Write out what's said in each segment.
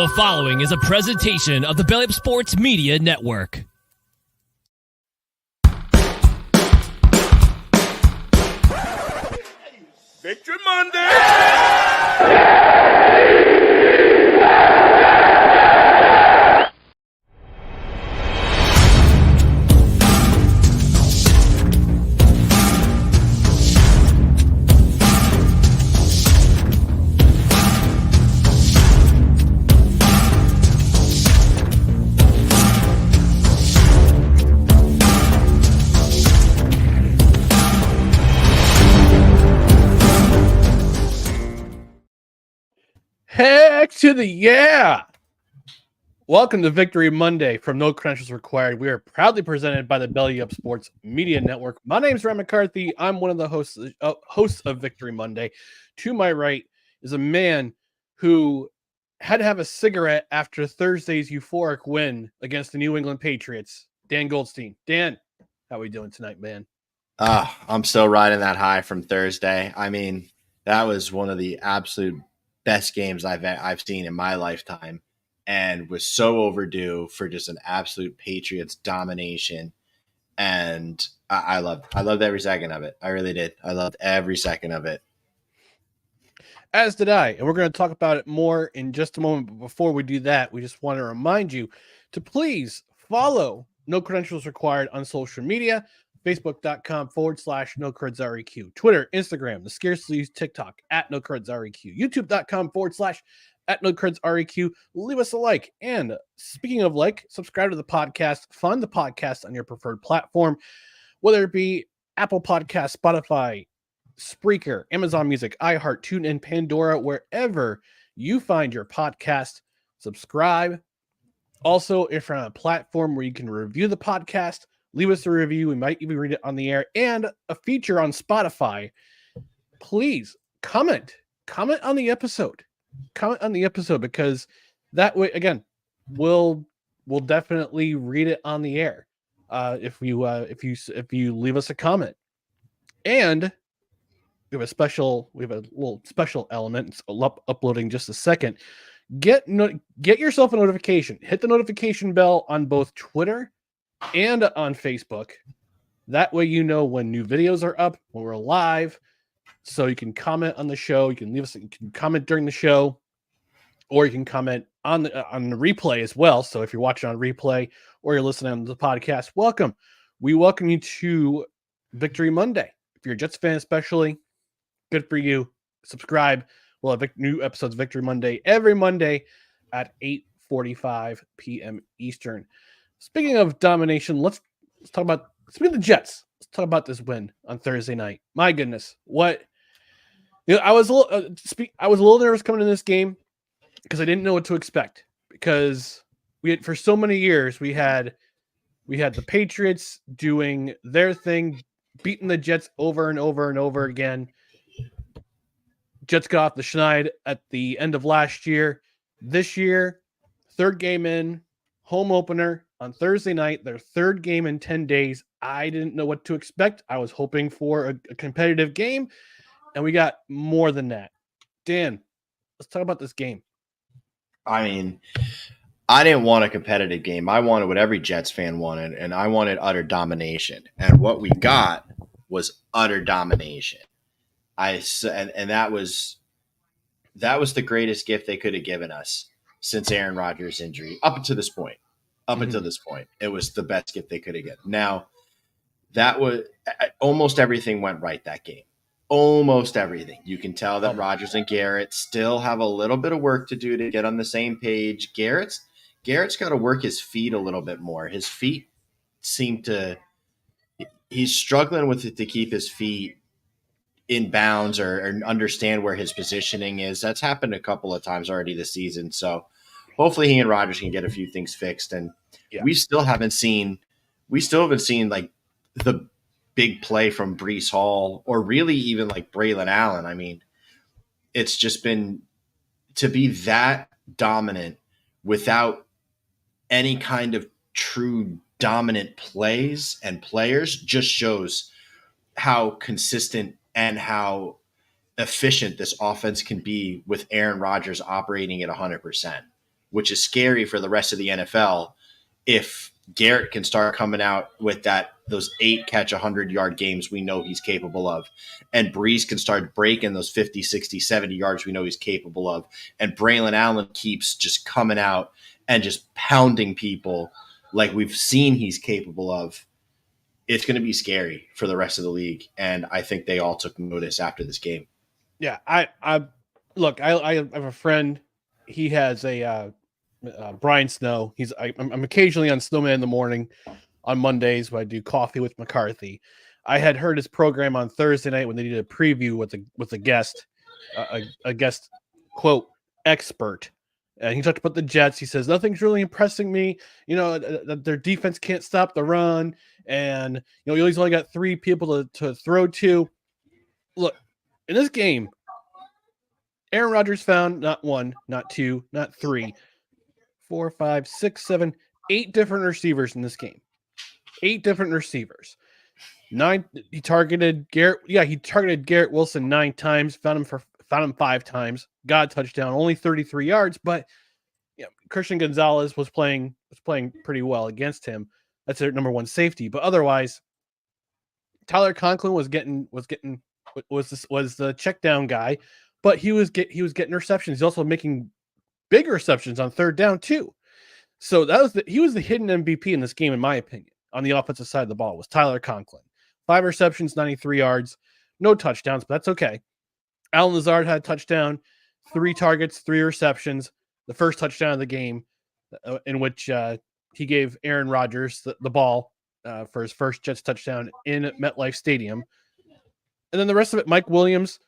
The following is a presentation of the Belly Up Sports Media Network. Victory Monday! Heck to the yeah! Welcome to Victory Monday from No Credentials Required. We are proudly presented by the Belly Up Sports Media Network. My name is Ryan McCarthy. I'm one of the hosts of Victory Monday. To my right is a man who had to have a cigarette after Thursday's euphoric win against the New England Patriots, Dan Goldstein. Dan, how are we doing tonight, man? I'm still riding that high from Thursday. I mean, that was one of the absolute best games I've seen in my lifetime, and was so overdue for just an absolute Patriots domination. And I loved every second of it. I really did. I loved every second of it. As did I, and we're going to talk about it more in just a moment. But before we do that, we just want to remind you to please follow No Credentials Required on social media, facebook.com/NoCredsREQ, Twitter, Instagram, the scarcely used TikTok, @NoCredsREQ, youtube.com/@NoCredsREQ. Leave us a like. And speaking of like, subscribe to the podcast, fund the podcast on your preferred platform, whether it be Apple Podcasts, Spotify, Spreaker, Amazon Music, iHeart, TuneIn, Pandora, wherever you find your podcast. Subscribe. Also, if you're on a platform where you can review the podcast, leave us a review. We might even read it on the air, and a feature on Spotify. Please comment on the episode. Comment on the episode, because that way, again, we'll definitely read it on the air if you leave us a comment. And we have a little special element. It's uploading just a second. Get yourself a notification. Hit the notification bell on both Twitter and on Facebook. That way you know when new videos are up, when we're live, so you can comment on the show. You can comment during the show, or you can comment on the replay as well. So if you're watching on replay or you're listening to the podcast, welcome. We welcome you to Victory Monday. If you're a Jets fan especially, good for you. Subscribe. We'll have new episodes of Victory Monday every Monday at 8:45 p.m. Eastern. Speaking of domination, let's talk about the Jets. Let's talk about this win on Thursday night. My goodness, I was a little nervous coming in this game because I didn't know what to expect. Because for so many years we had the Patriots doing their thing, beating the Jets over and over and over again. Jets got off the schneid at the end of last year. This year, third game in, home opener on Thursday night, their third game in 10 days. I didn't know what to expect. I was hoping for a competitive game, and we got more than that. Dan, let's talk about this game. I mean, I didn't want a competitive game. I wanted what every Jets fan wanted, and I wanted utter domination. And what we got was utter domination. And that was the greatest gift they could have given us since Aaron Rodgers' injury up until this point. Until this point, it was the best gift they could have given. Now, that was almost everything went right that game. Almost everything. You can tell that Rodgers and Garrett still have a little bit of work to do to get on the same page. Garrett's got to work his feet a little bit more. His feet he's struggling with it to keep his feet in bounds or understand where his positioning is. That's happened a couple of times already this season. So hopefully he and Rodgers can get a few things fixed. And we still haven't seen like the big play from Breece Hall, or really even like Braylon Allen. I mean, it's just been to be that dominant without any kind of true dominant plays and players just shows how consistent and how efficient this offense can be with Aaron Rodgers operating at 100%. which is scary for the rest of the NFL. If Garrett can start coming out with those 8 catch 100-yard games we know he's capable of, and Breeze can start breaking those 50, 60, 70 yards we know he's capable of, and Braylon Allen keeps just coming out and just pounding people like we've seen he's capable of, it's going to be scary for the rest of the league. And I think they all took notice after this game. Yeah, I look. I have a friend. He has a Brian Snow. I'm occasionally on Snowman in the Morning on Mondays when I do Coffee with McCarthy. I had heard his program on Thursday night when they did a preview with a guest, a guest quote expert, and he talked about the Jets. He says nothing's really impressing me. Their defense can't stop the run, and he's only got 3 people to throw to. Look, in this game, Aaron Rodgers found not 1, not 2, not 3, 4, 5, 6, 7, 8 different receivers in this game. 8 different receivers. 9. He targeted Garrett. Yeah, he targeted Garrett Wilson 9 times. Found him 5 times. Got a touchdown. Only 33 yards, but Christian Gonzalez was playing pretty well against him. That's their number 1 safety. But otherwise, Tyler Conklin was the check down guy, but he was getting receptions. He's also making big receptions on 3rd down too. So he was the hidden MVP in this game, in my opinion. On the offensive side of the ball was Tyler Conklin. 5 receptions, 93 yards, no touchdowns, but that's okay. Alan Lazard had a touchdown, 3 targets, 3 receptions. The first touchdown of the game, in which he gave Aaron Rodgers the ball for his first Jets touchdown in MetLife Stadium. And then the rest of it, Mike Williams,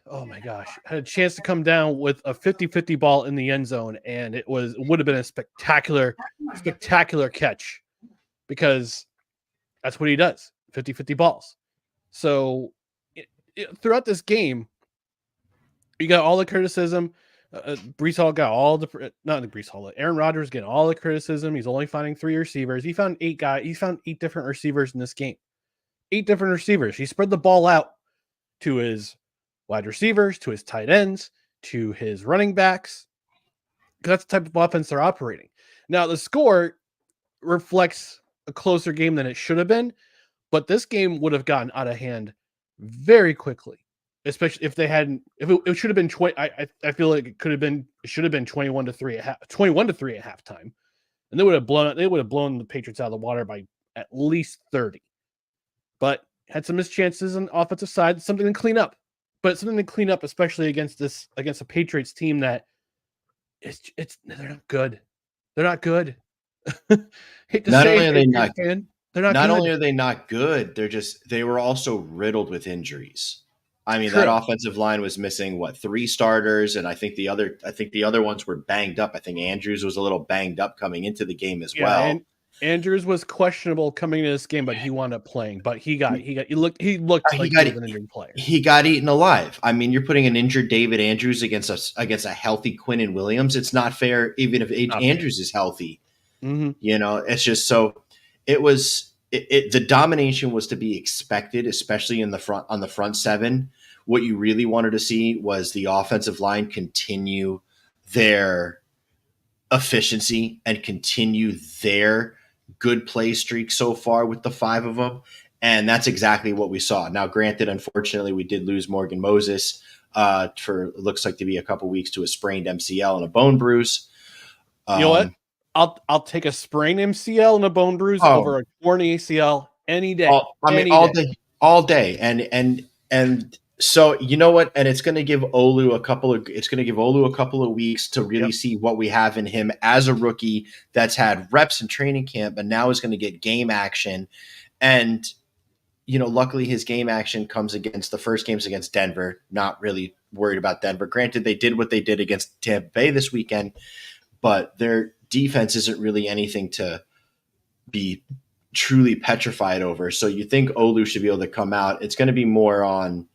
oh my gosh, had a chance to come down with a 50-50 ball in the end zone, and it would have been a spectacular catch, because that's what he does, 50-50 balls. So throughout this game, you got all the criticism. Breece Hall got all the, not the Breece Hall, Aaron Rodgers getting all the criticism. He's only finding 3 receivers. He found 8 different receivers in this game. 8 different receivers. He spread the ball out to his wide receivers, to his tight ends, to his running backs. That's the type of offense they're operating. Now, the score reflects a closer game than it should have been, but this game would have gotten out of hand very quickly, especially if it should have been 20. I feel like it should have been 21-3 at 21-3 at halftime, and they would have blown the Patriots out of the water by at least 30. But had some missed chances on the offensive side, something to clean up. But something to clean up, especially against a Patriots team that they're not good. They're not good. Hate to Not say only are they it, not man, they're not Not good. only are they not good, they were also riddled with injuries. I mean, True. that offensive line was missing 3 starters, and I think the other ones were banged up. I think Andrews was a little banged up coming into the game as well. And Andrews was questionable coming into this game, but he wound up playing. But he looked like he was an injured player. He got eaten alive. I mean, you're putting an injured David Andrews against a healthy Quinnen Williams. It's not fair, even if Andrews is healthy. Mm-hmm. It's just so. It was the domination was to be expected, especially on the front 7. What you really wanted to see was the offensive line continue their efficiency and continue their good play streak so far with the 5 of them. And that's exactly what we saw. Now, granted, unfortunately, we did lose Morgan Moses for looks like to be a couple weeks to a sprained MCL and a bone bruise. You know what? I'll take a sprained MCL and a bone bruise over a torn ACL any day. All day. And so you know what? And it's going to give Olu a couple of weeks to really see what we have in him as a rookie that's had reps in training camp, but now is going to get game action. And luckily his game action comes against the first games against Denver. Not really worried about Denver. Granted, they did what they did against Tampa Bay this weekend, but their defense isn't really anything to be truly petrified over. So you think Olu should be able to come out. It's going to be more on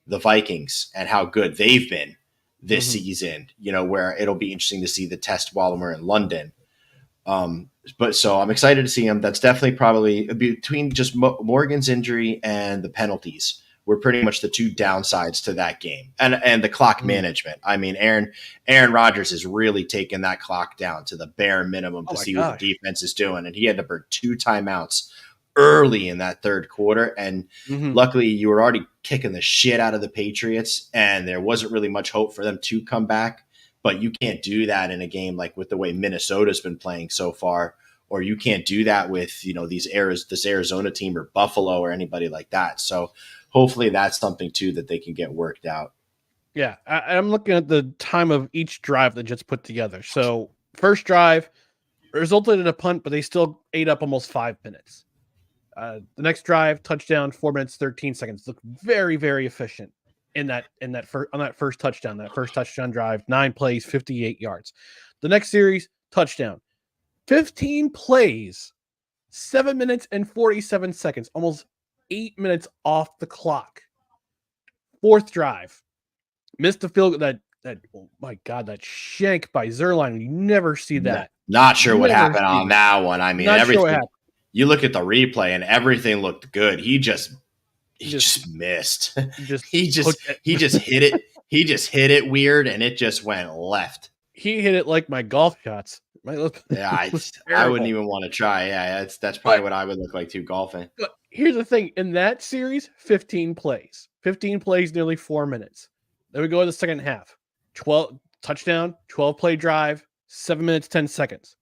the Vikings and how good they've been this season, where it'll be interesting to see the test while we're in London. But so I'm excited to see him. That's definitely probably between just Morgan's injury and the penalties were pretty much the two downsides to that game, and the clock management. I mean, Aaron Rodgers is really taking that clock down to the bare minimum to see what the defense is doing, and he had to burn 2 timeouts early in that third quarter, and luckily you were already kicking the shit out of the Patriots, and there wasn't really much hope for them to come back. But you can't do that in a game like with the way Minnesota's been playing so far, or you can't do that with this Arizona team or Buffalo or anybody like that. So hopefully that's something too that they can get worked out. Yeah, I'm looking at the time of each drive that Jets put together. So first drive resulted in a punt, but they still ate up almost 5 minutes. The next drive, touchdown, 4 minutes, 13 seconds. Looked very, very efficient on that first touchdown drive, 9 plays, 58 yards. The next series, touchdown, 15 plays, 7 minutes and 47 seconds, almost 8 minutes off the clock. Fourth drive, missed the field that oh my God, that shank by Zerline. You never see that. Not sure what happened on that one. I mean, everything. Sure you look at the replay and everything looked good. He just missed. He just hit it. He just hit it weird, and it just went left. He hit it like my golf shots. I wouldn't even want to try. Yeah, that's probably what I would look like too, golfing. But here's the thing: in that series, 15 plays, nearly 4 minutes. Then we go to the second half. 12 touchdown, 12 play drive, 7 minutes 10 seconds.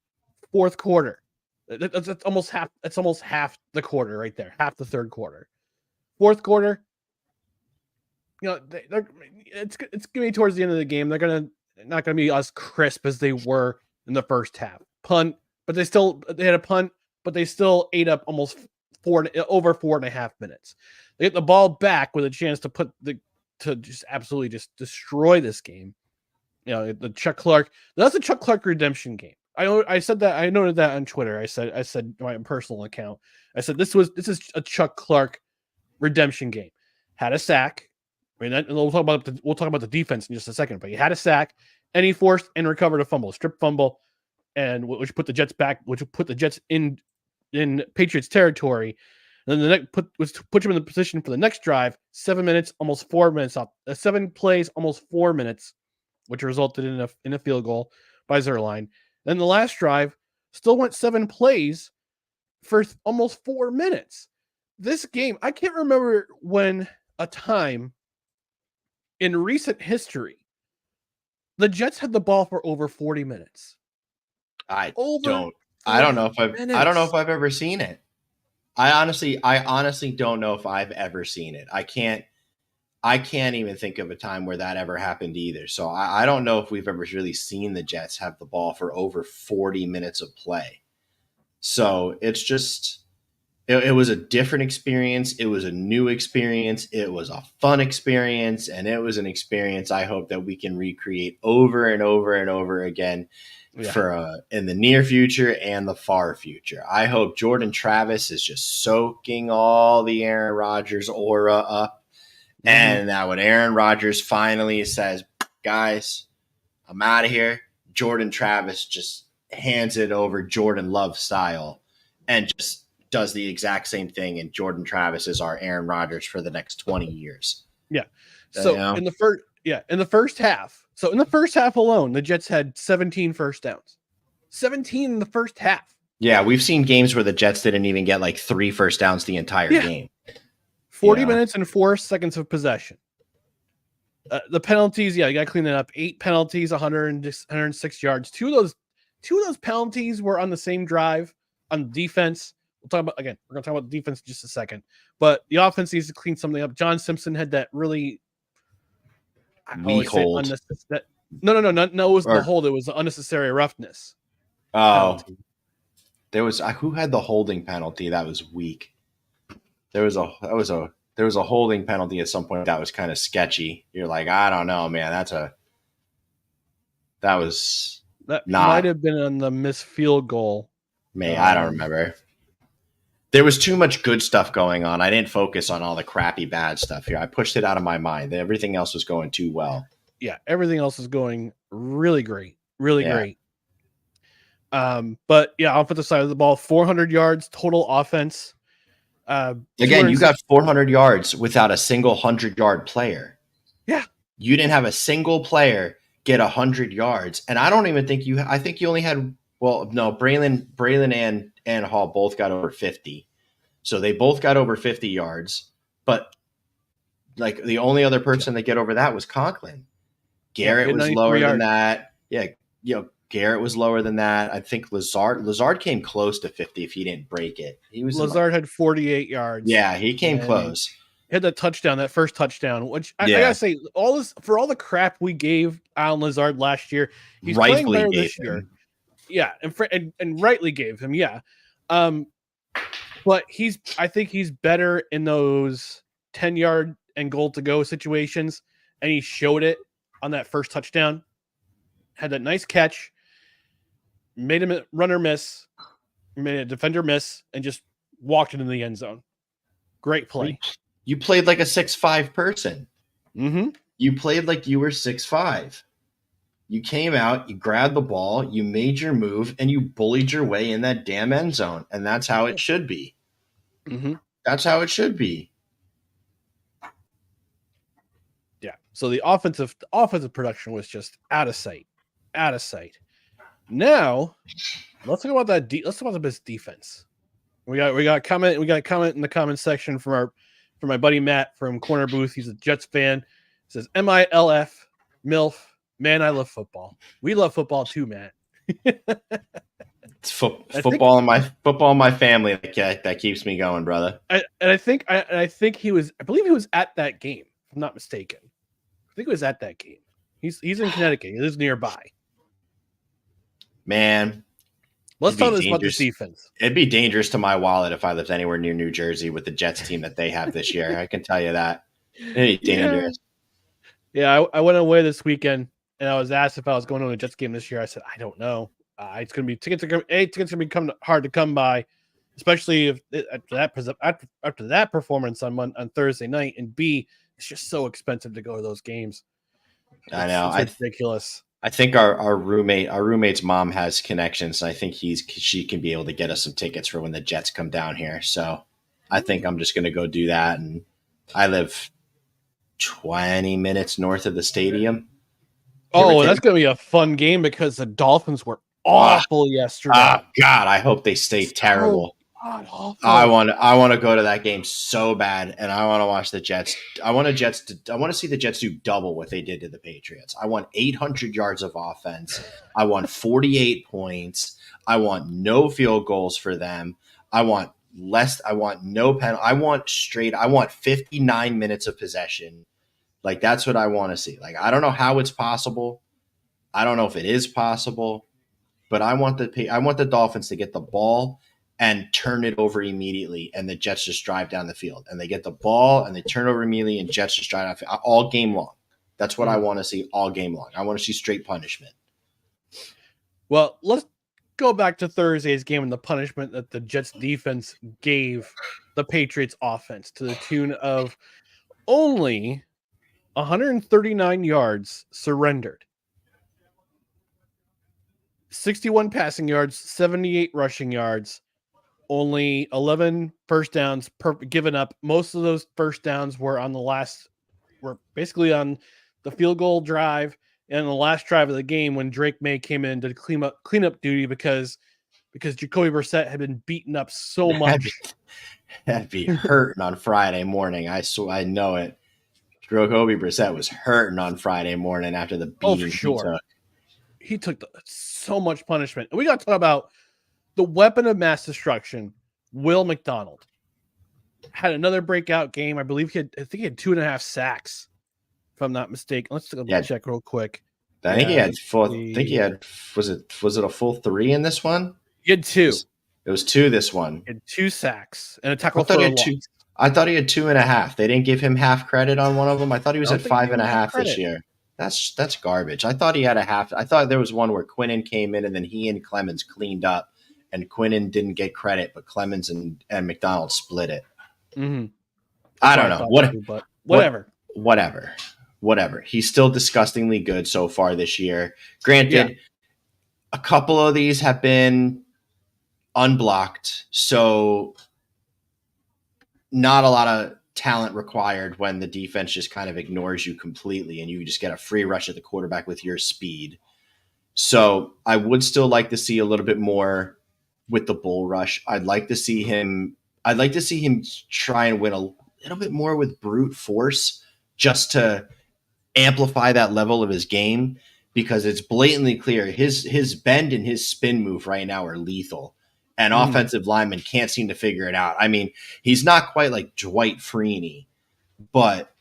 Fourth quarter. That's almost half. That's almost half the quarter right there. Half the third quarter. Fourth quarter. It's going to be towards the end of the game. They're not going to be as crisp as they were in the first half. Punt, but they had a punt, but they still ate up almost over 4.5 minutes. They get the ball back with a chance to just absolutely just destroy this game. The Chuck Clark. That's the Chuck Clark redemption game. I said that. I noted that on Twitter. I said my personal account. I said this is a Chuck Clark redemption game. Had a sack. I mean, we'll talk about the defense in just a second. But he had a sack, and he forced and recovered a fumble, strip fumble, and which put the Jets in Patriots territory. And then the next put him in the position for the next drive. 7 minutes, almost 4 minutes off. 7 plays, almost 4 minutes, which resulted in a field goal by Zerline. Then the last drive still went 7 plays for almost 4 minutes. This game, I can't remember when a time in recent history the Jets had the ball for over 40 minutes. I don't know if I've ever seen it. I honestly don't know if I've ever seen it. I can't even think of a time where that ever happened either. So I don't know if we've ever really seen the Jets have the ball for over 40 minutes of play. So it's just, it was a different experience. It was a new experience. It was a fun experience. And it was an experience I hope that we can recreate over and over and over again for in the near future and the far future. I hope Jordan Travis is just soaking all the Aaron Rodgers aura up. And that when Aaron Rodgers finally says, guys, I'm out of here, Jordan Travis just hands it over Jordan Love style and just does the exact same thing. And Jordan Travis is our Aaron Rodgers for the next 20 years. Yeah. So in the first half. So in the first half alone, the Jets had 17 first downs. 17 in the first half. Yeah, we've seen games where the Jets didn't even get like 3 first downs the entire game. 40 minutes and 4 seconds of possession. The penalties, you got to clean that up. 8 penalties, 106 yards. Two of those penalties were on the same drive on defense. We're going to talk about the defense in just a second. But the offense needs to clean something up. John Simpson had that really weak hold. No, it was the hold. It was the unnecessary roughness. Oh, penalty. There was who had the holding penalty that was weak. There was a holding penalty at some point that was kind of sketchy. You're like, I don't know, man. That might have been on the missed field goal. I don't remember. There was too much good stuff going on. I didn't focus on all the crappy bad stuff here. I pushed it out of my mind. Everything else was going too well. Yeah, everything else is going really great. Really great. But yeah, offensive side of the ball, 400 yards total offense. Again, you got 400 yards without a single 100-yard player. Yeah. You didn't have a single player get 100 yards. And I don't even think I think you only had, well, no, Braylon and Hall both got over 50. So they both got over 50 yards. But like the only other person that get over that was Conklin. Garrett was lower than that. Yeah. Garrett was lower than that. I think Lazard came close to 50 if he didn't break it. Lazard had 48 yards. Yeah, he came close. He had that first touchdown, which I gotta say, for all the crap we gave Alan Lazard last year, he's playing better this year. Yeah, and rightly gave him, yeah. But I think he's better in those 10-yard and goal to go situations, and he showed it on that first touchdown. Had that nice catch, made a runner miss, made a defender miss, and just walked into the end zone. Great play. You played like a 6'5" person. Mm-hmm. You played like you were 6'5". You came out, you grabbed the ball, you made your move, and you bullied your way in that damn end zone. And that's how it should be. Mm-hmm. That's how it should be. Yeah. So the offensive production was just out of sight. Out of sight. Now, let's talk about that. Let's talk about the best defense. We got a comment in the comment section from my buddy Matt from Corner Booth. He's a Jets fan. It says MILF MILF. Man, I love football. We love football too, Matt. It's football in my family that keeps me going, brother. I think he was. I believe he was at that game. If I'm not mistaken. I think he was at that game. He's in Connecticut. He lives nearby. Man, let's talk about this defense. It'd be dangerous to my wallet if I lived anywhere near New Jersey with the Jets team that they have this year. I can tell you that. It'd be dangerous. Yeah, I went away this weekend, and I was asked if I was going to a Jets game this year. I said I don't know. It's going to be tickets are going to be hard to come by, especially if after that performance on Thursday night, and B, it's just so expensive to go to those games. I know. It's ridiculous. I think our roommate's mom has connections. I think she can be able to get us some tickets for when the Jets come down here. So I think I'm just going to go do that. And I live 20 minutes north of the stadium. Oh, that's going to be a fun game because the Dolphins were awful yesterday. Oh God, I hope they stay terrible. I want to go to that game so bad, and I want to watch the Jets. I want to see the Jets do double what they did to the Patriots. I want 800 yards of offense. I want 48 points. I want no field goals for them. I want less. I want no penalty. I want 59 minutes of possession. Like that's what I want to see. Like I don't know how it's possible. I don't know if it is possible, but I want the Dolphins to get the ball and turn it over immediately, and the Jets just drive down the field. And they get the ball, and they turn over immediately, and Jets just drive down the field all game long. That's what I want to see all game long. I want to see straight punishment. Well, let's go back to Thursday's game and the punishment that the Jets defense gave the Patriots offense to the tune of only 139 yards surrendered. 61 passing yards, 78 rushing yards. Only 11 first downs given up. Most of those first downs were basically on the field goal drive and the last drive of the game when Drake May came in to clean up duty because Jacoby Brissett had been beaten up so much. That'd be hurting on Friday morning. I know it. Jacoby Brissett was hurting on Friday morning after the beating he took. He took so much punishment. And we got to talk about the weapon of mass destruction, Will McDonald. Had another breakout game. I think he had 2.5 sacks, if I'm not mistaken. Let's check real quick. I think he had four. I think he had was it a full 3 in this one? He had 2. It was 2 this one. He had 2 sacks and a tackle for a loss. I thought he had 2.5. They didn't give him half credit on one of them. I thought he was at 5.5 this year. That's garbage. I thought he had a half. I thought there was one where Quinnen came in and then he and Clemens cleaned up. And Quinnen didn't get credit, but Clemens and McDonald split it. Mm-hmm. I don't know. Whatever. He's still disgustingly good so far this year. Granted, a couple of these have been unblocked. So not a lot of talent required when the defense just kind of ignores you completely and you just get a free rush at the quarterback with your speed. So I would still like to see a little bit more with the bull rush. I'd like to see him try and win a little bit more with brute force just to amplify that level of his game, because it's blatantly clear his bend and his spin move right now are lethal. And offensive linemen can't seem to figure it out. I mean, he's not quite like Dwight Freeney, but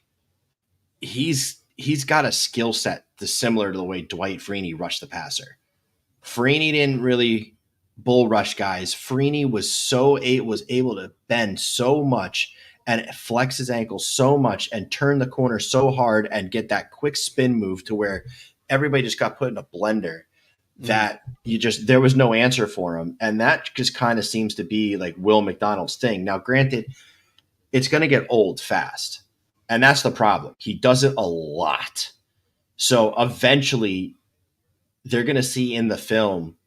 he's got a skill set that's similar to the way Dwight Freeney rushed the passer. Freeney didn't really bull rush guys. Freeney was able to bend so much and flex his ankle so much and turn the corner so hard and get that quick spin move to where everybody just got put in a blender that there was no answer for him. And that just kind of seems to be like Will McDonald's thing. Now, granted, it's going to get old fast. And that's the problem. He does it a lot. So eventually they're going to see in the film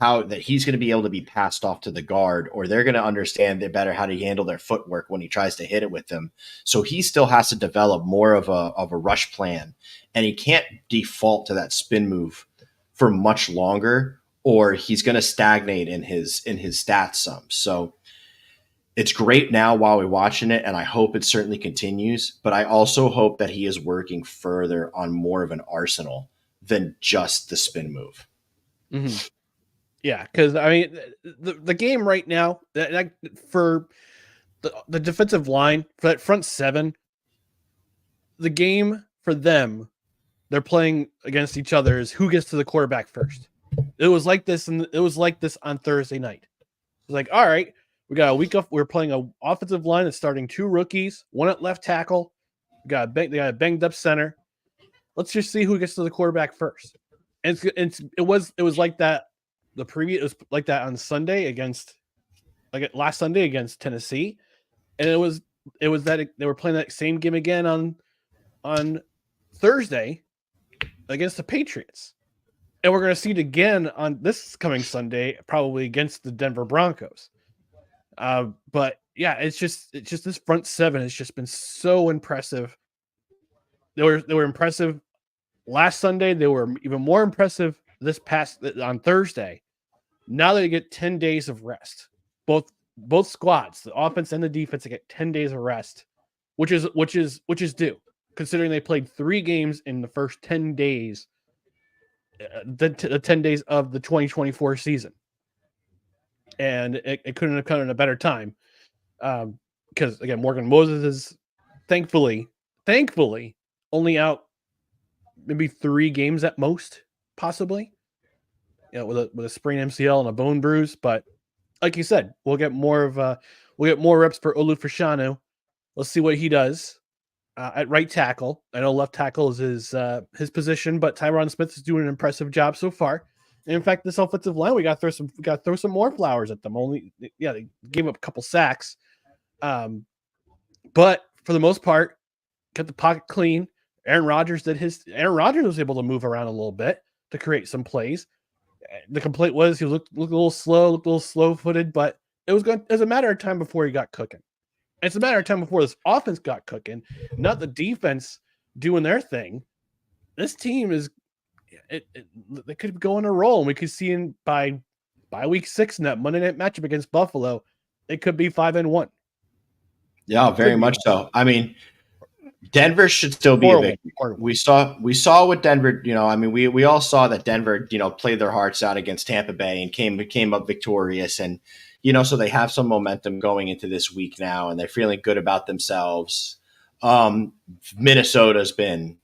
how that he's going to be able to be passed off to the guard, or they're going to understand better how to handle their footwork when he tries to hit it with them. So he still has to develop more of a rush plan, and he can't default to that spin move for much longer, or he's going to stagnate in his stats some. So it's great now while we're watching it, and I hope it certainly continues, but I also hope that he is working further on more of an arsenal than just the spin move. Mm-hmm. Yeah, because I mean, the game right now for the defensive line, for that front seven, the game for them, they're playing against each other is who gets to the quarterback first. It was like this, and it was like this on Thursday night. It was like, all right, we got a week off. We're playing an offensive line that's starting 2 rookies, 1 at left tackle. They got a banged up center. Let's just see who gets to the quarterback first. And it was like that. The preview, it was like that on Sunday last Sunday against Tennessee, and it was that they were playing that same game again on Thursday against the Patriots, and we're going to see it again on this coming Sunday, probably against the Denver Broncos. But yeah, it's just this front seven has just been so impressive. They were impressive last Sunday. They were even more impressive on Thursday. Now they get 10 days of rest. Both squads, the offense and the defense, get 10 days of rest, which is due, considering they played 3 games in the first 10 days, the 10 days of the 2024 season. And it couldn't have come in a better time. Because again, Morgan Moses is thankfully only out maybe 3 games at most, possibly. With a sprained MCL and a bone bruise, but like you said, we'll get more reps for Olu Fashanu. Let's see what he does at right tackle. I know left tackle is his position, but Tyron Smith is doing an impressive job so far. And in fact, this offensive line, we got to throw some more flowers at them. They gave up a couple sacks, but for the most part, kept the pocket clean. Aaron Rodgers was able to move around a little bit to create some plays. The complaint was he looked a little slow-footed, but it was a matter of time before he got cooking. It's a matter of time before this offense got cooking, not the defense doing their thing. This team they could go on a roll, and we could see by week 6 in that Monday night matchup against Buffalo, it could be 5-1. Yeah, very much so. I mean, Denver should still be a victory. We saw what Denver, we all saw that Denver, played their hearts out against Tampa Bay and came up victorious. And, so they have some momentum going into this week now, and they're feeling good about themselves. Minnesota's been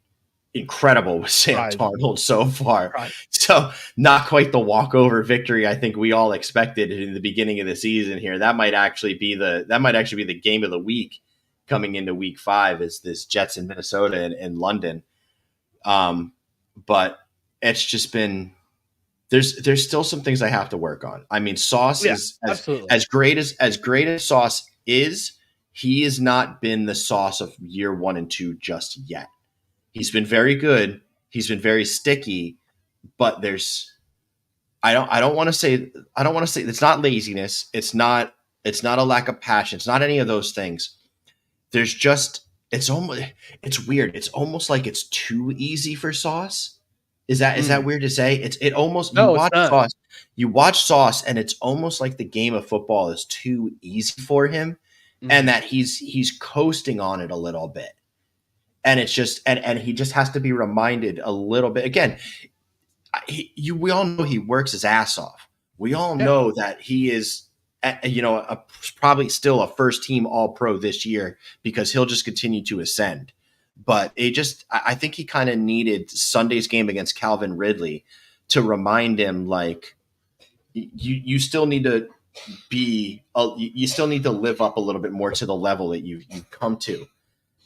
incredible with Sam Darnold so far. Right. So not quite the walkover victory I think we all expected in the beginning of the season here. That might actually be the game of the week coming into week 5 is this Jets in Minnesota and London. But it's just been, there's still some things I have to work on. I mean, Sauce is as great as Sauce is, he has not been the Sauce of year 1 and 2 just yet. He's been very good. He's been very sticky, but I don't want to say it's not laziness. It's not a lack of passion. It's not any of those things. there's just it's weird. It's almost like it's too easy for Sauce. Is that weird to say? It almost No, it's not. You watch Sauce, and it's almost like the game of football is too easy for him, and that he's coasting on it a little bit. And it's just and he just has to be reminded a little bit. Again, we all know he works his ass off. We all know that he is probably still a first team all pro this year because he'll just continue to ascend. But I think he kind of needed Sunday's game against Calvin Ridley to remind him, like, you still need to you still need to live up a little bit more to the level that you've come to,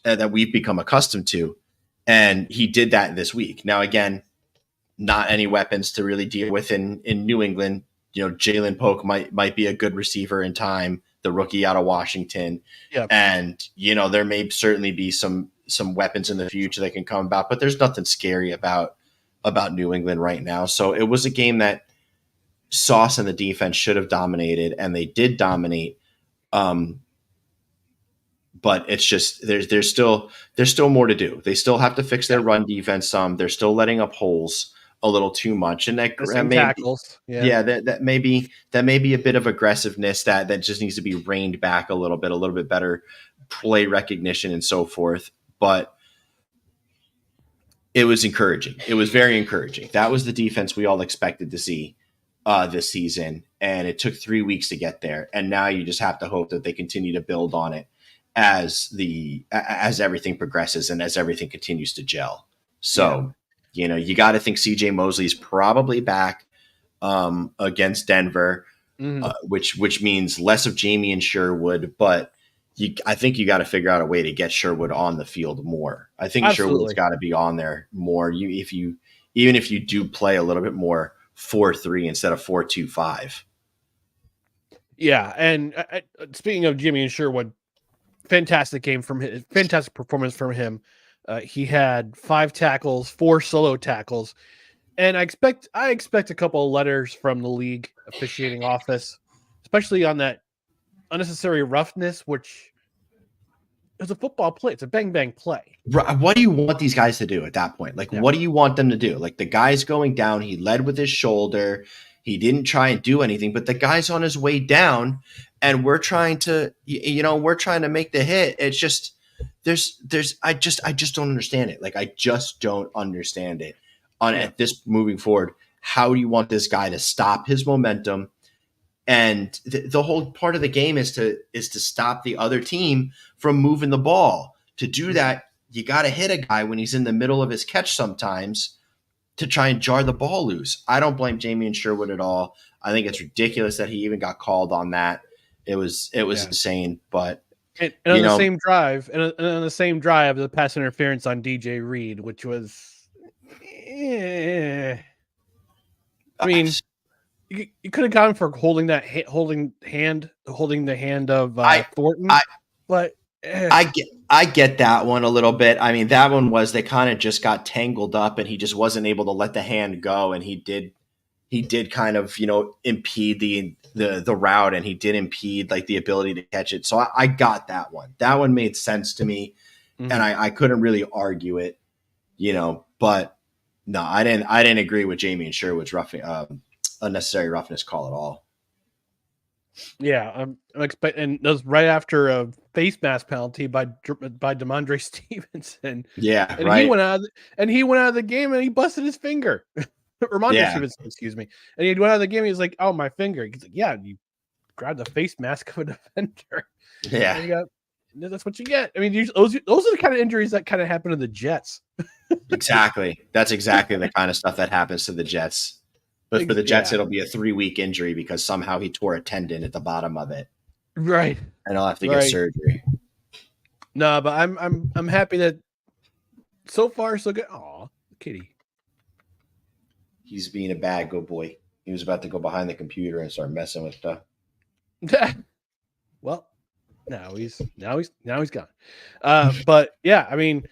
that we've become accustomed to. And he did that this week. Now, again, not any weapons to really deal with in New England. Jalen Polk might be a good receiver in time, the rookie out of Washington. Yeah. And, there may certainly be some weapons in the future that can come about, but there's nothing scary about New England right now. So it was a game that Sauce and the defense should have dominated, and they did dominate. But it's just there's still more to do. They still have to fix their run defense some. They're still letting up holes a little too much, and that tackles. that may be a bit of aggressiveness that just needs to be reined back a little bit better play recognition and so forth. But it was encouraging. It was very encouraging. That was the defense we all expected to see this season, and it took 3 weeks to get there. And now you just have to hope that they continue to build on it as everything progresses and as everything continues to gel. So. You got to think CJ Mosley's probably back against Denver, which means less of Jamie and Sherwood. But I think you got to figure out a way to get Sherwood on the field more. I think Sherwood's got to be on there more. Even if you do play a little bit more 4-3 instead of 4-2-5. Yeah, and speaking of Jimmy and Sherwood, fantastic performance from him. He had 5 tackles, 4 solo tackles, and I expect a couple of letters from the league officiating office, especially on that unnecessary roughness, which is a football play. It's a bang bang play. What do you want these guys to do at that point? Like, what do you want them to do? Like, the guy's going down. He led with his shoulder. He didn't try and do anything, but the guy's on his way down, and we're trying to make the hit. It's just. I just don't understand it. Like, I just don't understand it at this moving forward. How do you want this guy to stop his momentum? And the whole part of the game is to stop the other team from moving the ball. To do that, you got to hit a guy when he's in the middle of his catch sometimes to try and jar the ball loose. I don't blame Jamie and Sherwood at all. I think it's ridiculous that he even got called on that. It was insane, but. And on the same drive, the pass interference on DJ Reed, which was, I mean, you could have gone for holding the hand of Thornton, but I get that one a little bit. I mean, that one was they kind of just got tangled up, and he just wasn't able to let the hand go, and he did kind of impede the route, and he did impede like the ability to catch it. So I got that one. That one made sense to me, and I couldn't really argue it, But no, I didn't agree with Jamie and Sherwood's unnecessary roughness call at all. Yeah, I'm expecting. That was right after a face mask penalty by DeMondre Stevenson. Yeah, and right. He went out of the game and he busted his finger. Ramondre Stevenson, excuse me. And he went out of the game. He's like, "Oh, my finger." He's like, "Yeah, you grabbed the face mask of a defender." Yeah, that's what you get. I mean, those are the kind of injuries that kind of happen to the Jets. Exactly. That's exactly the kind of stuff that happens to the Jets. But for the Jets, it'll be a 3-week injury because somehow he tore a tendon at the bottom of it. Right. And I'll have to get surgery. No, but I'm happy that so far so good. Aw, kitty. He's being a bad good boy. He was about to go behind the computer and start messing with stuff. Well, now he's gone. But yeah, I mean,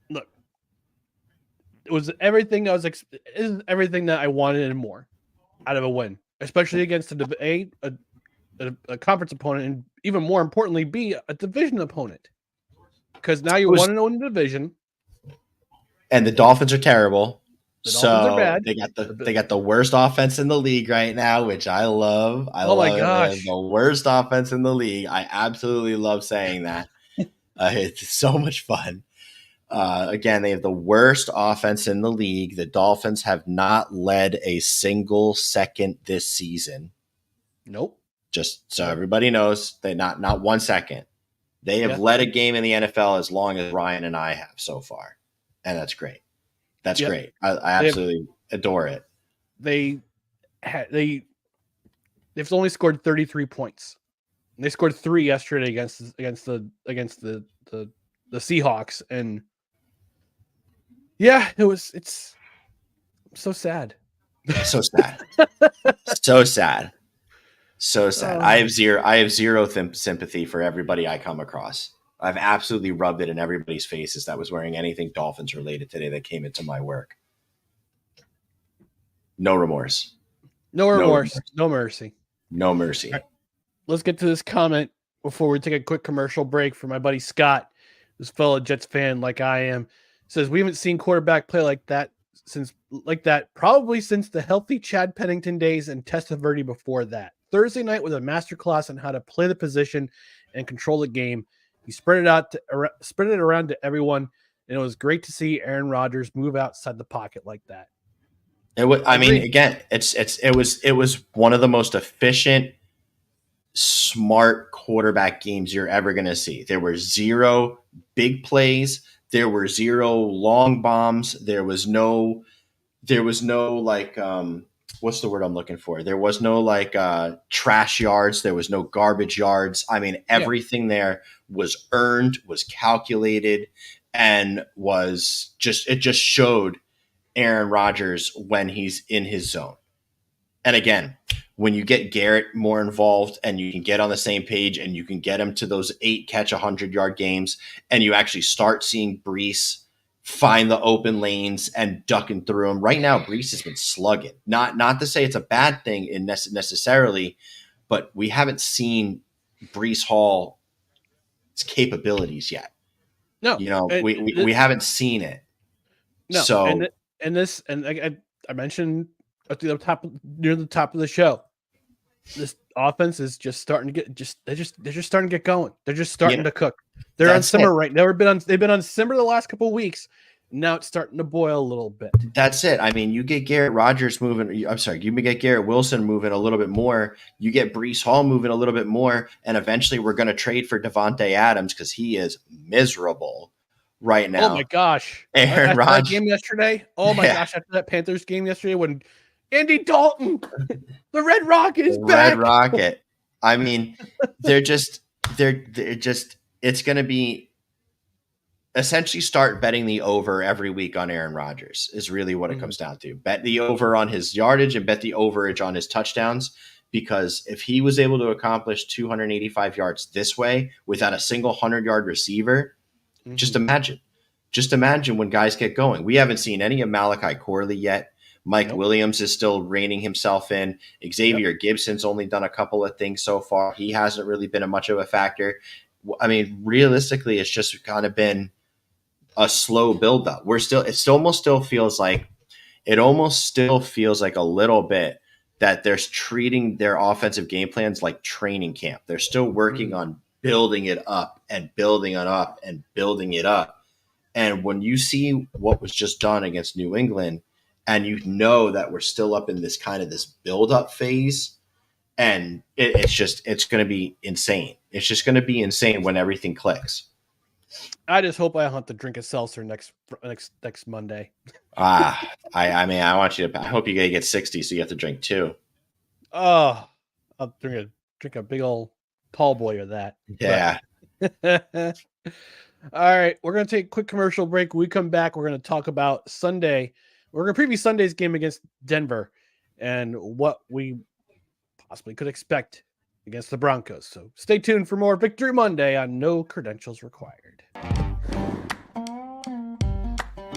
look, it was everything everything that I wanted and more out of a win, especially against a a conference opponent, and even more importantly, B, a division opponent. Because now you're 1-0 in the division. And the Dolphins are terrible. The Dolphins are bad. They got the worst offense in the league right now, which I love. Oh my gosh. The worst offense in the league. I absolutely love saying that. It's so much fun. Again, they have the worst offense in the league. The Dolphins have not led a single second this season. Nope. Just so everybody knows, they not 1 second. They have led a game in the NFL as long as Ryan and I have so far. And that's great. That's great. I absolutely adore it. They've only scored 33 points. And they scored 3 yesterday against the Seahawks, and it's so sad. So sad. So sad. So sad. I have zero sympathy for everybody I come across. I've absolutely rubbed it in everybody's faces that was wearing anything Dolphins related today that came into my work. No remorse. No remorse. No mercy. No mercy. Right. Let's get to this comment before we take a quick commercial break for my buddy Scott, who's a fellow Jets fan like I am. Says we haven't seen quarterback play like that probably since the healthy Chad Pennington days and Testaverde before that. Thursday night was a masterclass on how to play the position and control the game. He spread it around to everyone, and it was great to see Aaron Rodgers move outside the pocket like that. It was one of the most efficient, smart quarterback games you're ever going to see. There were 0 big plays. There were 0 long bombs. There was no like what's the word I'm looking for? There was no like trash yards. There was no garbage yards. I mean, everything there was earned, was calculated, and it just showed Aaron Rodgers when he's in his zone. And again, when you get Garrett more involved and you can get on the same page and you can get him to those 8 catch 100-yard games, and you actually start seeing Brees find the open lanes and ducking through them. Right now, Brees has been slugging. Not to say it's a bad thing necessarily, but we haven't seen Brees Hall's capabilities yet. No, we haven't seen it. No, so I mentioned at the top near the top of the show, this offense is just starting to get they're just starting to get going. They're just starting to cook. They're on simmer right now. They've been on simmer the last couple of weeks. Now it's starting to boil a little bit. That's it. I mean, you get Garrett Rodgers moving. I'm sorry, you get Garrett Wilson moving a little bit more. You get Brees Hall moving a little bit more, and eventually we're going to trade for Devontae Adams because he is miserable right now. Oh my gosh! Aaron Rodgers game yesterday. Oh my gosh! After that Panthers game yesterday, when Andy Dalton, the Red Rocket is back. Red Rocket. I mean, they're just. It's going to be. Essentially start betting the over every week on Aaron Rodgers is really what it comes down to. Bet the over on his yardage and bet the overage on his touchdowns, because if he was able to accomplish 285 yards this way without a single 100-yard receiver, just imagine when guys get going. We haven't seen any of Malachi Corley yet. Mike Williams is still reining himself in. Xavier Gibson's only done a couple of things so far. He hasn't really been much of a factor. I mean, realistically, it's just kind of been a slow build up. It almost still feels like a little bit that they're treating their offensive game plans like training camp. They're still working on building it up and building it up and building it up. And when you see what was just done against New England, and you know that we're still up in this kind of this build up phase, and it's going to be insane. It's just going to be insane when everything clicks. I just hope I don't have to drink a seltzer next Monday. I hope you get 60, so you have to drink 2. Oh, I'll drink a big old tall boy of that. Yeah. All right, we're going to take a quick commercial break. When we come back, we're going to talk about Sunday. We're going to preview Sunday's game against Denver and what we possibly could expect against the Broncos. So stay tuned for more Victory Monday on No Credentials Required.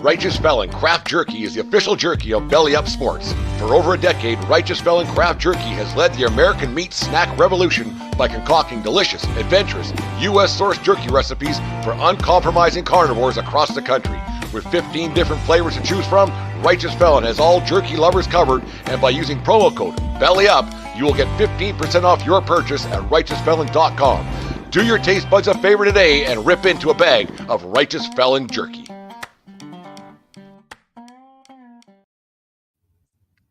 Righteous Felon Craft Jerky is the official jerky of Belly Up Sports. For over a decade, Righteous Felon Craft Jerky has led the American meat snack revolution by concocting delicious, adventurous, U.S.-sourced jerky recipes for uncompromising carnivores across the country. With 15 different flavors to choose from, Righteous Felon has all jerky lovers covered, and by using promo code BELLYUP, you will get 15% off your purchase at RighteousFelon.com. Do your taste buds a favor today and rip into a bag of Righteous Felon jerky.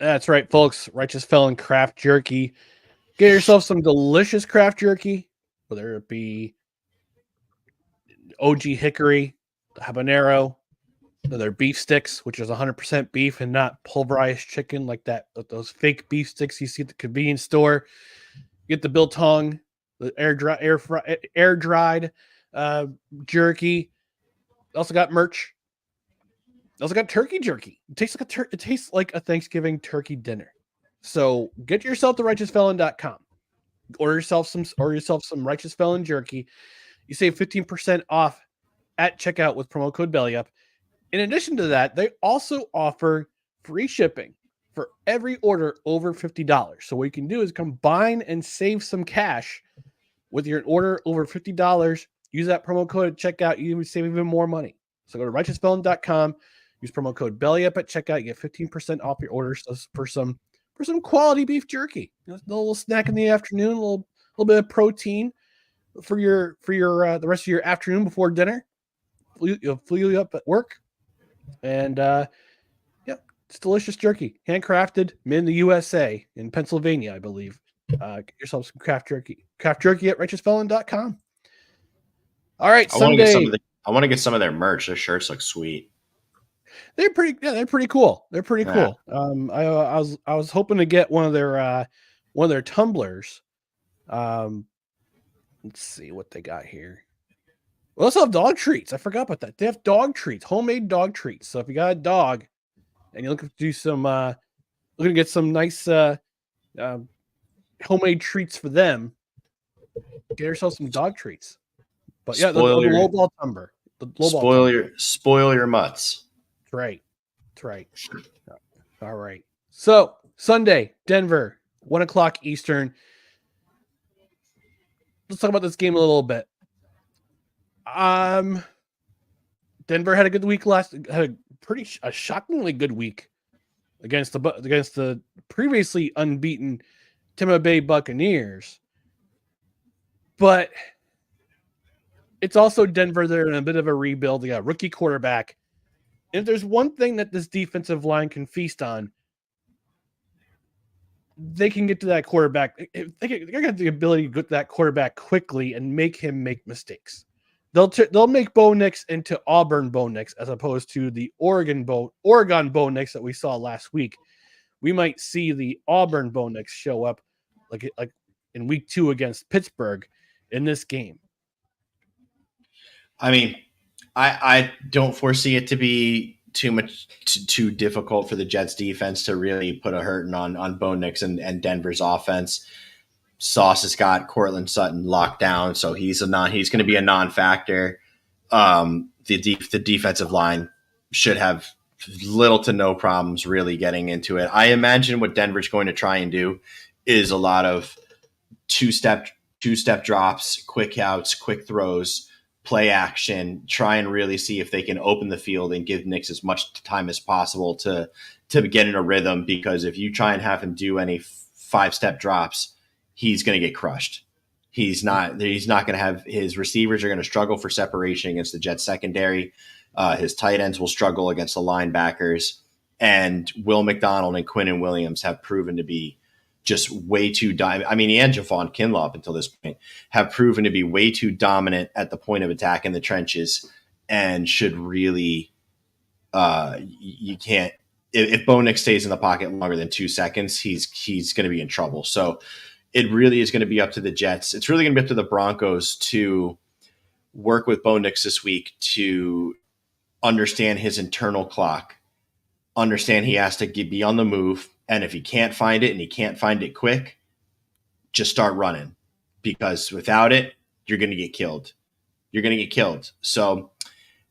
That's right, folks. Righteous Felon Craft Jerky. Get yourself some delicious craft jerky, whether it be OG Hickory, habanero, their beef sticks, which is 100% beef and not pulverized chicken like that. Those fake beef sticks you see at the convenience store. Get the biltong, the air dried jerky. Also got merch. Also got turkey jerky. It tastes like a Thanksgiving turkey dinner. So get yourself to righteousfelon.com. Order yourself some Righteous Felon jerky. You save 15% off at checkout with promo code BELLYUP. In addition to that, they also offer free shipping for every order over $50. So what you can do is combine and save some cash with your order over $50. Use that promo code at checkout. You can save even more money. So go to righteousfelon.com. Use promo code BELLYUP at checkout. You get 15% off your orders for some quality beef jerky. A little snack in the afternoon, a little bit of protein for your the rest of your afternoon before dinner. You'll fuel you up at work, and it's delicious jerky, handcrafted, made in the USA in Pennsylvania, I believe. Get yourself some craft jerky. Craft jerky at righteousfelon.com. All right, Sunday. I want to get some of their merch. Their shirts look sweet. They're pretty cool. They're pretty cool. I was hoping to get one of their tumblers. Let's see what they got here. We also have dog treats. I forgot about that. They have dog treats, homemade dog treats. So if you got a dog and you're looking to do some, looking to get some nice homemade treats for them, get yourself some dog treats. But yeah, the low ball tumbler. Spoil your mutts. That's right. All right. So Sunday, Denver, 1:00 Eastern. Let's talk about this game a little bit. Denver had a good week had a shockingly good week against the previously unbeaten Tampa Bay Buccaneers. But it's also Denver. They're in a bit of a rebuild. They got a rookie quarterback. And if there's one thing that this defensive line can feast on, they can get to that quarterback. They got the ability to get to that quarterback quickly and make him make mistakes. They'll make Bo Nix into Auburn Bo Nix as opposed to the Oregon Bo Nix that we saw last week. We might see the Auburn Bo Nix show up like in week 2 against Pittsburgh in this game. I mean, I don't foresee it to be too difficult for the Jets defense to really put a hurting on Bo Nix and Denver's offense. Sauce has got Cortland Sutton locked down, so he's going to be a non-factor. The defensive line should have little to no problems really getting into it. I imagine what Denver's going to try and do is a lot of two-step drops, quick outs, quick throws, play action, try and really see if they can open the field and give Nix as much time as possible to get in a rhythm, because if you try and have him do any 5-step drops, he's going to get crushed. He's not going to have, his receivers are going to struggle for separation against the Jets secondary. His tight ends will struggle against the linebackers, and Will McDonald and Quinnen Williams have proven to be just way too dominant. I mean, and Javon Kinlaw up until this point have proven to be way too dominant at the point of attack in the trenches, and should really, you can't, if Bo Nix stays in the pocket longer than 2 seconds, he's going to be in trouble. So it really is going to be up to the Jets. It's really going to be up to the Broncos to work with Bo Nix this week to understand his internal clock, understand he has to be on the move. And if he can't find it and he can't find it quick, just start running, because without it, you're going to get killed. So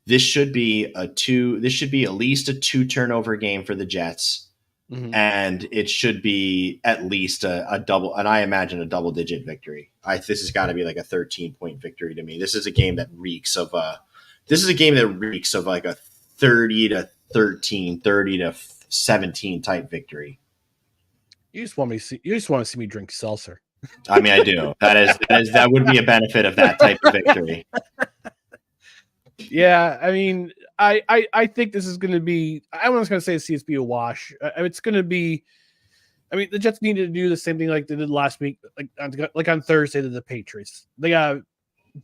this should be this should be at least a 2 turnover game for the Jets. Mhm. And it should be at least a double, and I imagine a double-digit victory. This has got to be like a 13-point victory to me. This is a game that reeks of like a 30-13, 30-17 type victory. You just want to see me drink seltzer. I mean, I do. That would be a benefit of that type of victory. Yeah, I mean, I think this is going to be. I was going to say CSB a wash. It's going to be. I mean, the Jets needed to do the same thing like they did last week, like on Thursday to the Patriots. They got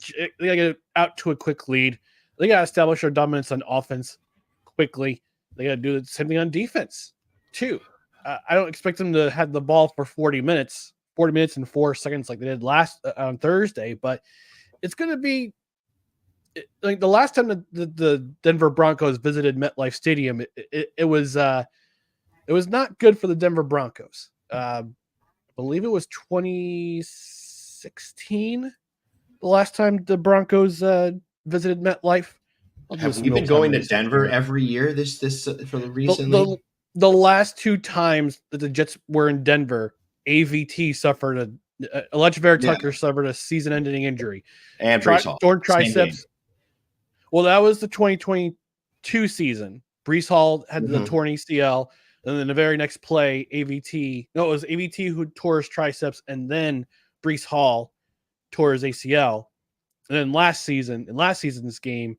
to get out to a quick lead. They got to establish their dominance on offense quickly. They got to do the same thing on defense too. I don't expect them to have the ball for 40 minutes and 4 seconds like they did last on Thursday, but it's going to be. Like the last time the Denver Broncos visited MetLife Stadium, it was not good for the Denver Broncos. I believe it was 2016, the last time the Broncos visited MetLife. Have we been going to Denver every year? This for the recently? The last 2 times that the Jets were in Denver, AVT suffered Alleged Tucker suffered a season-ending injury and torn triceps. Well, that was the 2022 season. Brees Hall had the torn ACL, and then the very next play, it was AVT who tore his triceps, and then Brees Hall tore his ACL. And then last season's game,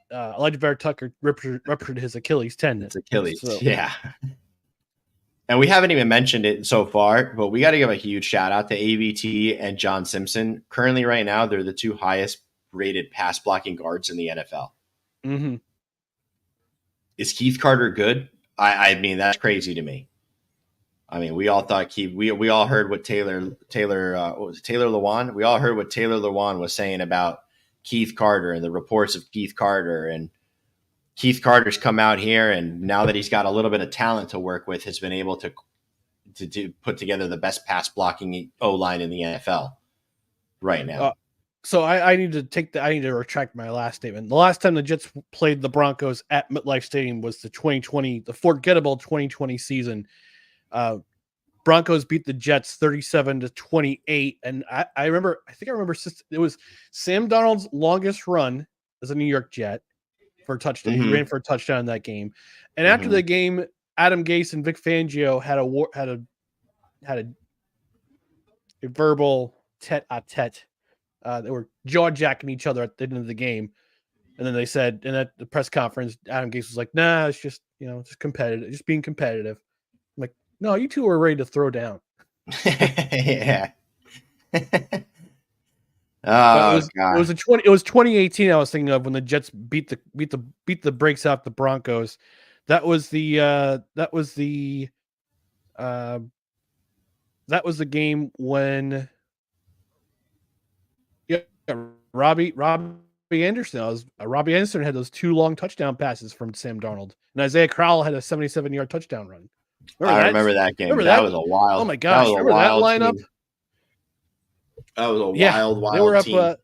Alleged Tucker ruptured his Achilles tendon. It's Achilles, yeah. And we haven't even mentioned it so far, but we got to give a huge shout out to AVT and John Simpson. Currently, right now, they're the 2 highest rated pass blocking guards in the NFL. Mm-hmm. Is Keith Carter good? I mean, that's crazy to me. I mean, we all thought we all heard what Taylor Lewan? We all heard what Taylor Lewan was saying about Keith Carter and the reports of Keith Carter, and Keith Carter's come out here, and now that he's got a little bit of talent to work with, has been able to put together the best pass blocking O-line in the NFL right now. So I need to retract my last statement. The last time the Jets played the Broncos at MetLife Stadium was the forgettable 2020 season. Broncos beat the Jets 37-28, and I remember it was Sam Darnold's longest run as a New York Jet for a touchdown. He ran for a touchdown in that game, and after the game, Adam Gase and Vic Fangio had a verbal tete-a-tete. They were jaw-jacking each other at the end of the game. And then they said, and at the press conference, Adam Gase was like, nah, it's just, just competitive, just being competitive. I'm like, no, you two are ready to throw down. Yeah. God. God. It was 2018 I was thinking of when the Jets beat the brakes out the Broncos. That was the game when Robbie Anderson. Robbie Anderson had those 2 long touchdown passes from Sam Darnold, and Isaiah Crowell had a 77-yard touchdown run. Remember that game. That was a wild. Oh my gosh! Remember that lineup? Team. That was a wild they were up, team.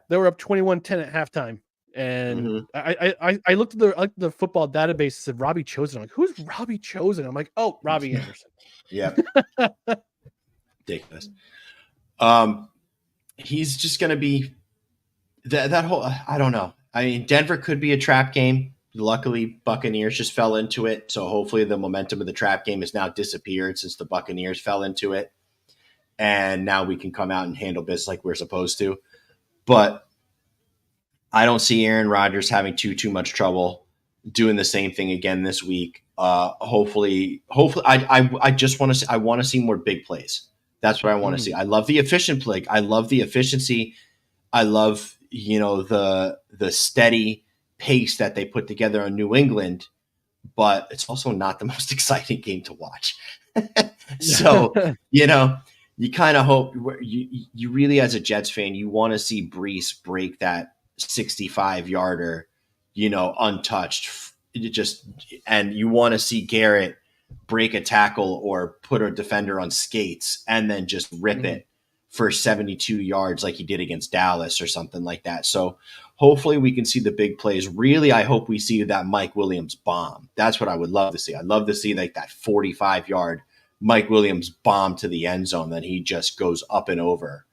They were up 21-10 at halftime, and I looked at the football database and said Robbie Chosen. I'm like, who's Robbie Chosen? I'm like, oh, Robbie Anderson. Yeah. Ridiculous. He's just going to be that whole. I don't know. I mean, Denver could be a trap game. Luckily, Buccaneers just fell into it. So hopefully the momentum of the trap game has now disappeared since the Buccaneers fell into it. And now we can come out and handle business like we're supposed to. But I don't see Aaron Rodgers having too much trouble doing the same thing again this week. Hopefully, I just want to. I want to see more big plays. That's what I want to see. I love the efficient play. I love the efficiency. I love the steady pace that they put together on New England, but it's also not the most exciting game to watch. So you kind of hope you really, as a Jets fan, you want to see Brees break that 65-yarder, untouched. And you want to see Garrett break a tackle or put a defender on skates and then just rip it for 72 yards like he did against Dallas or something like that. So hopefully we can see the big plays. Really, I hope we see that Mike Williams bomb. That's what I would love to see. I'd love to see like that 45-yard Mike Williams bomb to the end zone that he just goes up and over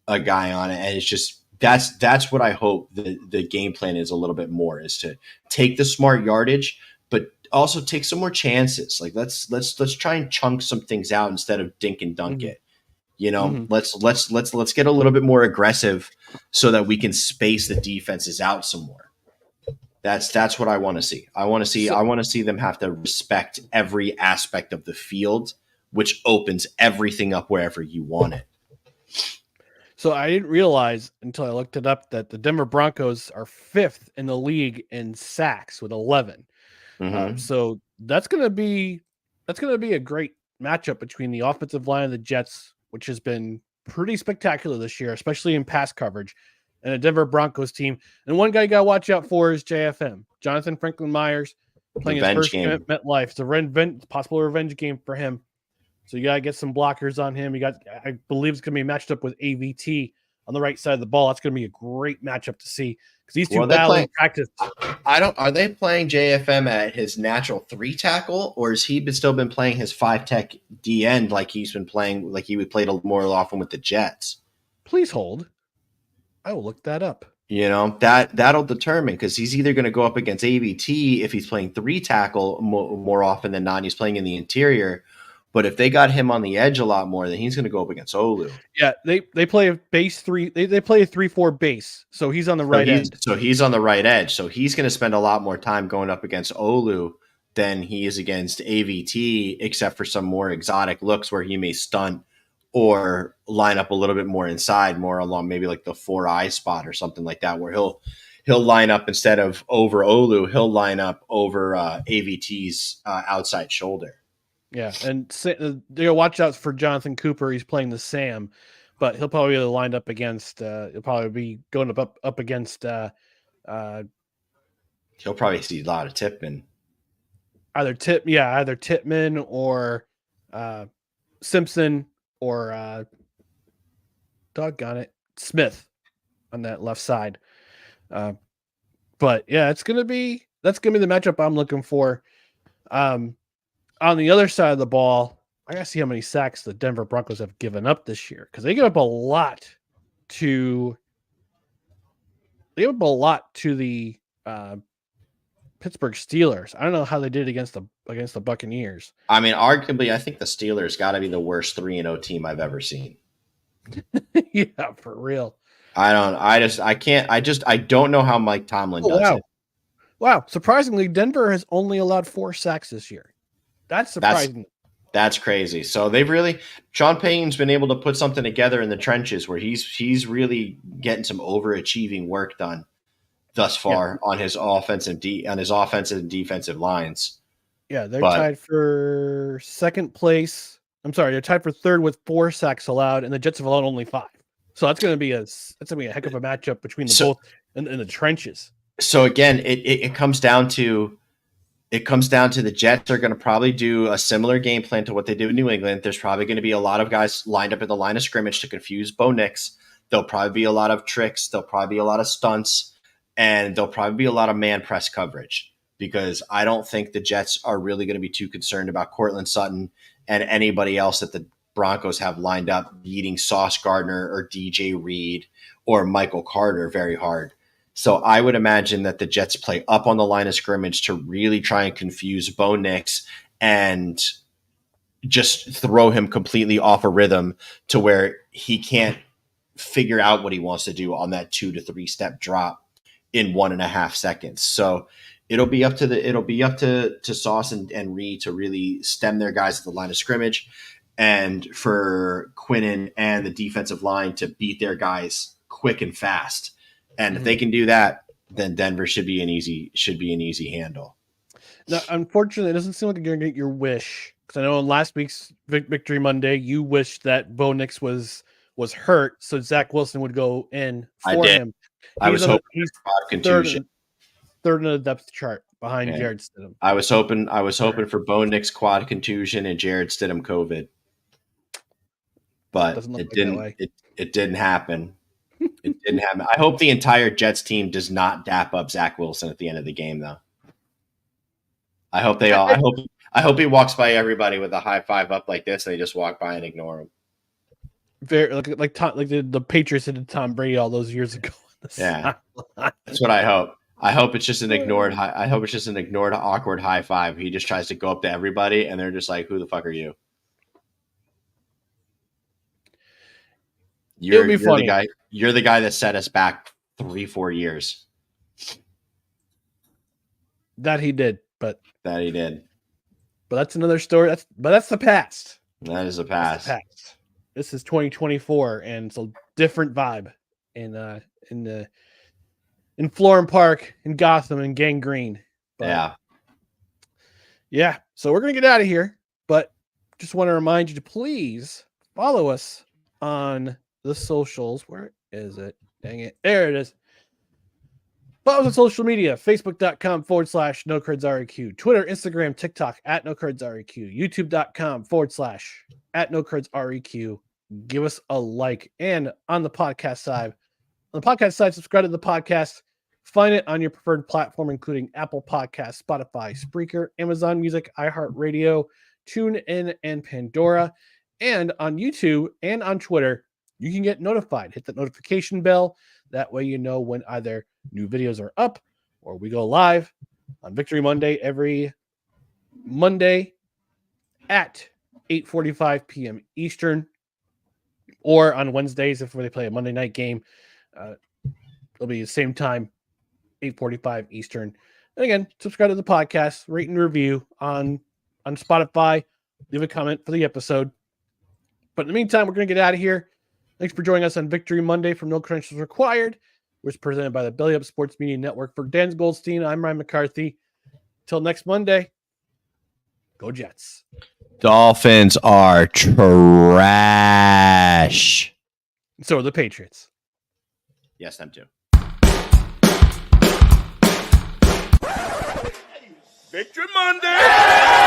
a guy on it. And it's just that's what I hope the game plan is a little bit more, is to take the smart yardage, but also take some more chances. Like let's try and chunk some things out instead of dink and dunk it. You know, let's get a little bit more aggressive so that we can space the defenses out some more. That's what I want to see. I want to see them have to respect every aspect of the field, which opens everything up wherever you want it. So I didn't realize until I looked it up that the Denver Broncos are 5th in the league in sacks with 11. So that's going to be a great matchup between the offensive line of the Jets, which has been pretty spectacular this year, especially in pass coverage, and a Denver Broncos team. And one guy you got to watch out for is JFM, Jonathan Franklin Myers, playing his first game at MetLife. It's a possible revenge game for him. So you got to get some blockers on him. I believe it's going to be matched up with AVT on the right side of the ball. That's going to be a great matchup to see because these two battle in practice. Are they playing JFM at his natural 3 tackle, or has he still been playing his 5 tech D end like he's been playing, like he would play more often with the Jets? Please hold. I will look that up. You know, that'll determine, because he's either going to go up against AVT if he's playing 3 tackle more often than not. He's playing in the interior. But if they got him on the edge a lot more, then he's going to go up against Olu. Yeah, they play a base 3. They play a 3-4 base, so he's on the right end. So he's on the right edge. So he's going to spend a lot more time going up against Olu than he is against AVT, except for some more exotic looks where he may stunt or line up a little bit more inside, more along maybe like the 4-eye spot or something like that, where he'll line up instead of over Olu, he'll line up over AVT's outside shoulder. Yeah, and watch out for Jonathan Cooper. He's playing the Sam, but he'll probably be lined up against. He'll probably be going up against. He'll probably see a lot of Tipman. Either Tipman or Simpson or doggone it, Smith on that left side. But yeah, that's gonna be the matchup I'm looking for. On the other side of the ball, I gotta see how many sacks the Denver Broncos have given up this year, because they give up a lot to the Pittsburgh Steelers. I don't know how they did against the Buccaneers. I mean, arguably, I think the Steelers got to be the worst 3-0 team I've ever seen. Yeah, for real. I don't know how Mike Tomlin does it. Wow. Surprisingly, Denver has only allowed 4 sacks this year. That's surprising. That's crazy. So Sean Payton's been able to put something together in the trenches where he's really getting some overachieving work done thus far on his offensive and defensive lines. Yeah, they're tied for second place. I'm sorry, they're tied for third with 4 sacks allowed, and the Jets have allowed only 5. So that's going to be a heck of a matchup between both in the trenches. So again, it comes down to the Jets are going to probably do a similar game plan to what they did in New England. There's probably going to be a lot of guys lined up at the line of scrimmage to confuse Bo Nix. There'll probably be a lot of tricks. There'll probably be a lot of stunts, and there'll probably be a lot of man press coverage, because I don't think the Jets are really going to be too concerned about Cortland Sutton and anybody else that the Broncos have lined up beating Sauce Gardner or DJ Reed or Michael Carter very hard. So I would imagine that the Jets play up on the line of scrimmage to really try and confuse Bo Nix and just throw him completely off a rhythm to where he can't figure out what he wants to do on that 2 to 3 step drop in 1.5 seconds. So it'll be up to Sauce and Reed to really stem their guys at the line of scrimmage, and for Quinnen and the defensive line to beat their guys quick and fast. And if they can do that, then Denver should be an easy handle. Now, unfortunately, it doesn't seem like you're going to get your wish, because I know in last week's Victory Monday, you wished that Bo Nix was hurt, so Zach Wilson would go in for him. I was hoping he's contusion. Third in the depth chart behind Jared Stidham. I was hoping for Bo Nix quad contusion and Jared Stidham COVID. but Doesn't look it like that didn't. way. It didn't happen. It didn't happen. I hope the entire Jets team does not dap up Zach Wilson at the end of the game, though. I hope they all. I hope he walks by everybody with a high five up like this, and they just walk by and ignore him. Very like the Patriots did to Tom Brady all those years ago. Yeah, that's what I hope. I hope it's just an ignored. I hope it's just an ignored, awkward high five. He just tries to go up to everybody, and they're just like, "Who the fuck are you?" You're the guy. You're the guy that set us back 3-4 years. That he did, but that's another story. That's the past. That is a past. This is 2024, and it's a different vibe in Florham Park, in Gotham, and Gang Green. But, yeah. So we're gonna get out of here, but just want to remind you to please follow us on the socials. Where is it? Dang it. There it is. Follow us on social media, facebook.com/NoCurdsREQ, Twitter, Instagram, TikTok @NoCurdsREQ, youtube.com/@NoCurdsREQ. Give us a like. And on the podcast side, subscribe to the podcast. Find it on your preferred platform, including Apple Podcasts, Spotify, Spreaker, Amazon Music, iHeartRadio, TuneIn, and Pandora. And on YouTube and on Twitter, you can get notified. Hit the notification bell. That way you know when either new videos are up or we go live on Victory Monday every Monday at 8:45 p.m. Eastern, or on Wednesdays if they play a Monday night game. It'll be the same time, 8:45 Eastern. And again, subscribe to the podcast, rate and review on Spotify. Leave a comment for the episode. But in the meantime, we're going to get out of here. Thanks for joining us on Victory Monday from No Credentials Required, which is presented by the Belly Up Sports Media Network. For Dan Goldstein, I'm Ryan McCarthy. Till next Monday, go Jets. Dolphins are trash. So are the Patriots. Yes, them too. Victory Monday!